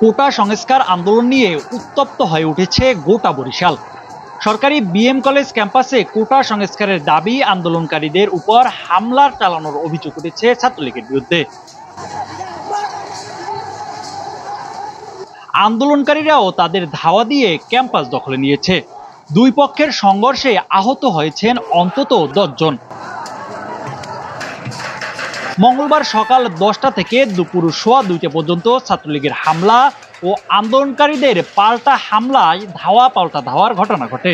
কোটা সংস্কার আন্দোলন নিয়ে উত্তপ্ত হয়ে উঠেছে গোটা বরিশাল। সরকারি বিএম কলেজ ক্যাম্পাসে কোটা সংস্কারের দাবি আন্দোলনকারীদের উপর হামলা চালানোর অভিযোগ উঠেছে ছাত্রলীগের বিরুদ্ধে। আন্দোলনকারীরাও তাদের ধাওয়া দিয়ে ক্যাম্পাস দখলে নিয়েছে। দুই পক্ষের সংঘর্ষে আহত হয়েছেন অন্তত 10 জন। মঙ্গলবার সকাল 10টা থেকে দুপুর 2:15 পর্যন্ত ছাত্রলীগের হামলা ও আন্দোলনকারীদের পাল্টা হামলায় ধাওয়া পাল্টা ধাওয়ার ঘটনা ঘটে।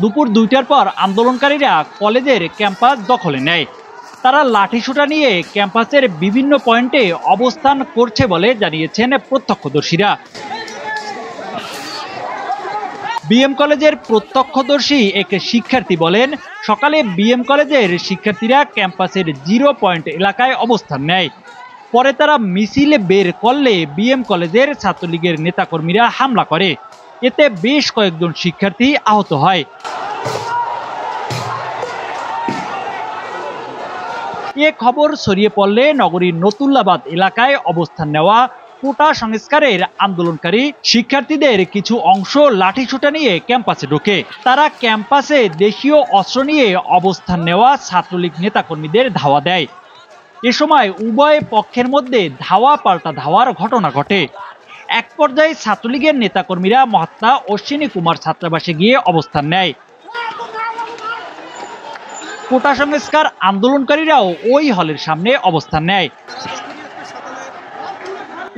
দুপুর 2টার পর আন্দোলনকারীরা কলেজের ক্যাম্পাস দখলে নেয়। তারা লাঠিসোঁটা নিয়ে ক্যাম্পাসের বিভিন্ন পয়েন্টে অবস্থান করছে বলে জানিয়েছেন প্রত্যক্ষদর্শীরা। বিএম কলেজের প্রত্যক্ষদর্শী এক শিক্ষার্থী বলেন, সকালে বিএম কলেজের শিক্ষার্থীরা ক্যাম্পাসের 0 পয়েন্ট এলাকায় অবস্থান নেয়। পরে তারা মিছিল বের করলে বিএম কলেজের ছাত্রলীগের নেতাকর্মীরা হামলা করে। এতে বেশ কয়েকজন শিক্ষার্থী আহত হয়। এ খবর ছড়িয়ে পড়লে নগরীর নতুল্লাবাদ এলাকায় অবস্থান নেওয়া কোটা সংস্কারের আন্দোলনকারী শিক্ষার্থীদের কিছু অংশ লাঠিসোঁটা নিয়ে ক্যাম্পাসে ঢোকে। তারা ক্যাম্পাসে দেশীয় অস্ত্র নিয়ে অবস্থান নেওয়া ছাত্রলীগ নেতাকর্মীদের ধাওয়া দেয়। এ সময় উভয় পক্ষের মধ্যে ধাওয়া পাল্টা ধাওয়ার ঘটনা ঘটে। এক পর্যায়ে ছাত্রলীগের নেতাকর্মীরা মহাত্মা অশ্বিনী কুমার ছাত্রাবাসে গিয়ে অবস্থান নেয়। কোটা সংস্কার আন্দোলনকারীরাও ওই হলের সামনে অবস্থান নেয়।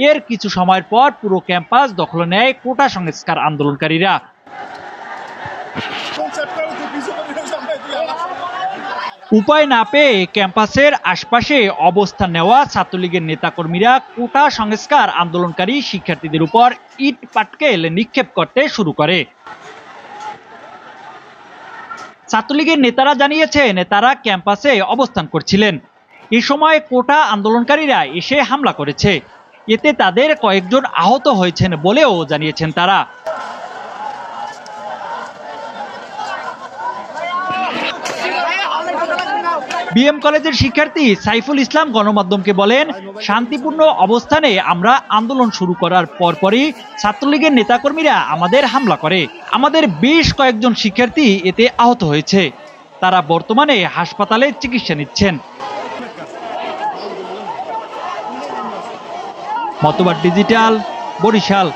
এর কিছু সময়ের পর পুরো ক্যাম্পাস দখলে নেয় কোটা সংস্কার আন্দোলনকারীরা। উপায় না পেয়ে ক্যাম্পাসের আশপাশে অবস্থান নেওয়া ছাত্রলীগের নেতাকর্মীরা কোটা সংস্কার আন্দোলনকারী শিক্ষার্থীদের উপর ইট পাটকেল নিক্ষেপ করতে শুরু করে। ছাত্রলীগের নেতারা জানিয়েছেন তারা ক্যাম্পাসে অবস্থান করছিলেন। এই সময় কোটা আন্দোলনকারীরা এসে হামলা করেছে। এতে তাদের কয়েকজন আহত হয়েছেন বলেও জানিয়েছেন তারা। বিএম কলেজের শিক্ষার্থী সাইফুল ইসলাম গণমাধ্যমকে বলেন, শান্তিপূর্ণ অবস্থানে আমরা আন্দোলন শুরু করার পরপরই ছাত্রলীগের নেতাকর্মীরা আমাদের হামলা করে। আমাদের বেশ কয়েকজন শিক্ষার্থী এতে আহত হয়েছে। তারা বর্তমানে হাসপাতালে চিকিৎসা নিচ্ছেন। মতবাদ ডিজিটাল, বরিশাল।